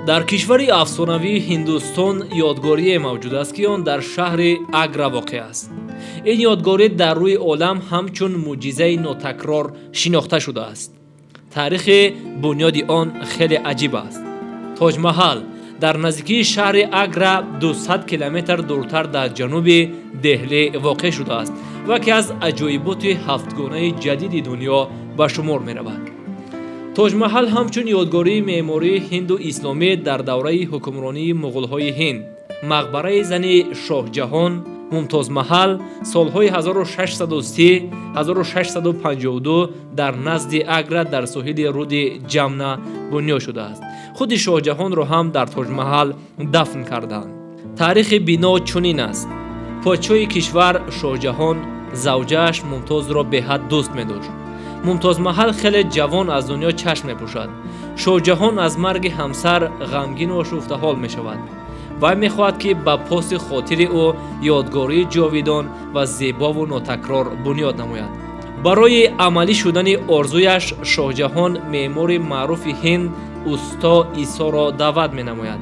дар кишвари афсонавии Ҳиндустон ёдгорие мавҷуд аст, ки он дар шаҳри Агра воқеъ аст. ин ёдгорӣ дар рӯи олам ҳамчун мӯъҷизаи нотакрор шинохта шудааст. таърихи бунёди он хеле аҷиб аст. Тоҷмаҳал дар наздикии шаҳри Агра 200 километр дуртар дар ҷануби деҳлӣ воқеъ шудааст ва яке аз аҷоиботи ҳафтгонаи ҷадиди дунё ба шумор меравад. Тоҷмаҳал ҳамчун ёдгории меъмории ҳинду исломӣ дар давраи ҳукмронии муғулҳои Ҳинд, мақбараи зани Шоҳ-Ҷаҳон Мумтозмаҳал солҳои 1630-1652 дар назди Агра дар соҳили руди Ҷамна бунё шудааст. худи Шоҳ-Ҷаҳонро ҳам дар Тоҷмаҳал дафн карданд. таърихи бино чунин аст. подшоҳи кишвар Шоҳ-Ҷаҳон завҷааш Мумтозро беҳад дӯст медошт. Мумтозмаҳал хеле ҷавон аз дунё чашм мепӯшад. Шоҳ-Ҷаҳон аз марги ҳамсар ғамгину ошуфтаҳол мешавад. вай мехоҳад ки ба поси хотири ӯ ёдгории ҷовидон ва зебову нотакрор бунёд намояд. барои амалӣ шудани орзуяш Шоҳ-Ҷаҳон меъмори маъруфи Ҳинд усто Исоро даъват менамояд.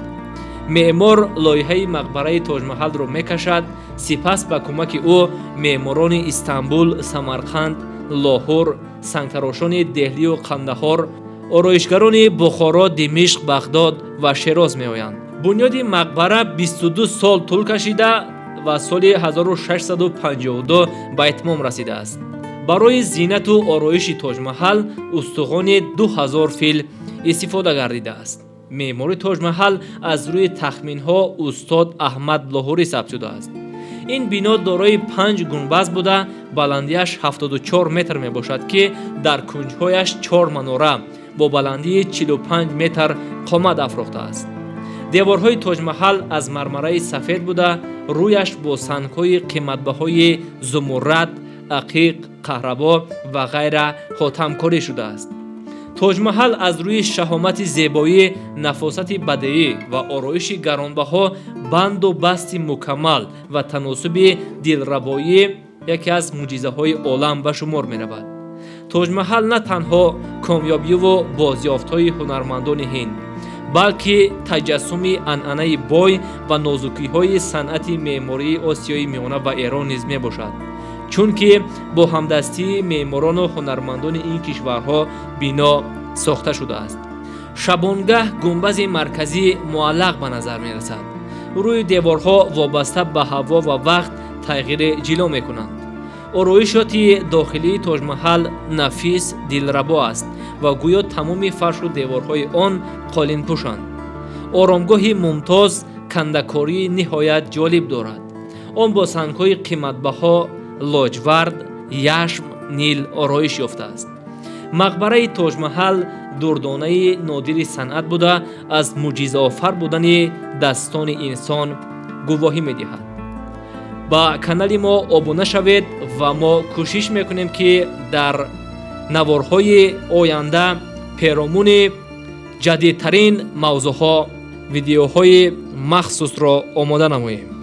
меъмор лоиҳаи мақбараи Тоҷмаҳалро мекашад, сипас ба кӯмаки ӯ меъморони Истанбул, Самарқанд, Лоҳур, сангтарошони Деҳлию Қандаҳор, ороишгарони Бухоро, Димишқ, Бағдод ва Шероз меоянд. бунёди мақбара 22 сол тӯл кашида ва соли 1652 ба итмом расидааст. барои зинату ороиши Тоҷмаҳал устухони 2000 фил истифода гардидааст. меъмори Тоҷмаҳал аз рӯи тахминҳо устод Аҳмад Лоҳурӣ сабт шудааст. ин бино дорои 5 гунбаз буда, баландияш 74 метр мебошад, ки дар кунҷҳояш 4 манора бо баландии 45 метр қомат афрохтааст. деворҳои Тоҷмаҳал аз мармараи сафед буда, рӯяш бо сангҳои қиматбаҳои зумуррат, ақиқ, қаҳрабо ва ғайра хотамкорӣ шудааст. Тоҷмаҳал аз рӯи шаҳомати зебоӣ, нафосати бадеӣ ва ороиши гаронбаҳо, банду басти мукаммал ва таносуби дилрабоӣ яке аз мӯъҷизаҳои олам ба шумор меравад. Тоҷмаҳал на танҳо комёбиву бозёфтҳои ҳунармандони Ҳинд, балки таҷассуми анъанаи бой ва нозукиҳои санъати меъмории Осиёи Миёна ва Эрон низ мебошад. чунки бо ҳамдастии меъморону ҳунармандони ин кишварҳо бино сохта шудааст. шабонгаҳ гунбази марказӣ муаллақ ба назар мерасад. рӯи деворҳо вобаста ба ҳаво ва вақт тағйири ҷило мекунанд. ороишоти дохилии Тоҷмаҳал нафис, дилрабо аст ва гӯё тамоми фаршу деворҳои он қолинпӯшанд. оромгоҳи мумтоз кандакории ниҳоят ҷолиб дорад. он бо сангҳои қиматбаҳо лоҷвард, яшм, нил ороиш ёфтааст. мақбараи Тоҷмаҳал дурдонаи нодири санъат буда, аз мӯъҷизаофар будани dastoни инсон гувоҳӣ медиҳад. ба канали мо обуна шавед ва мо кӯшиш мекунем ки дар наворҳои оянда перомуни ҷадидтарин мавзӯъҳо видеоҳои махсусро омода намоем.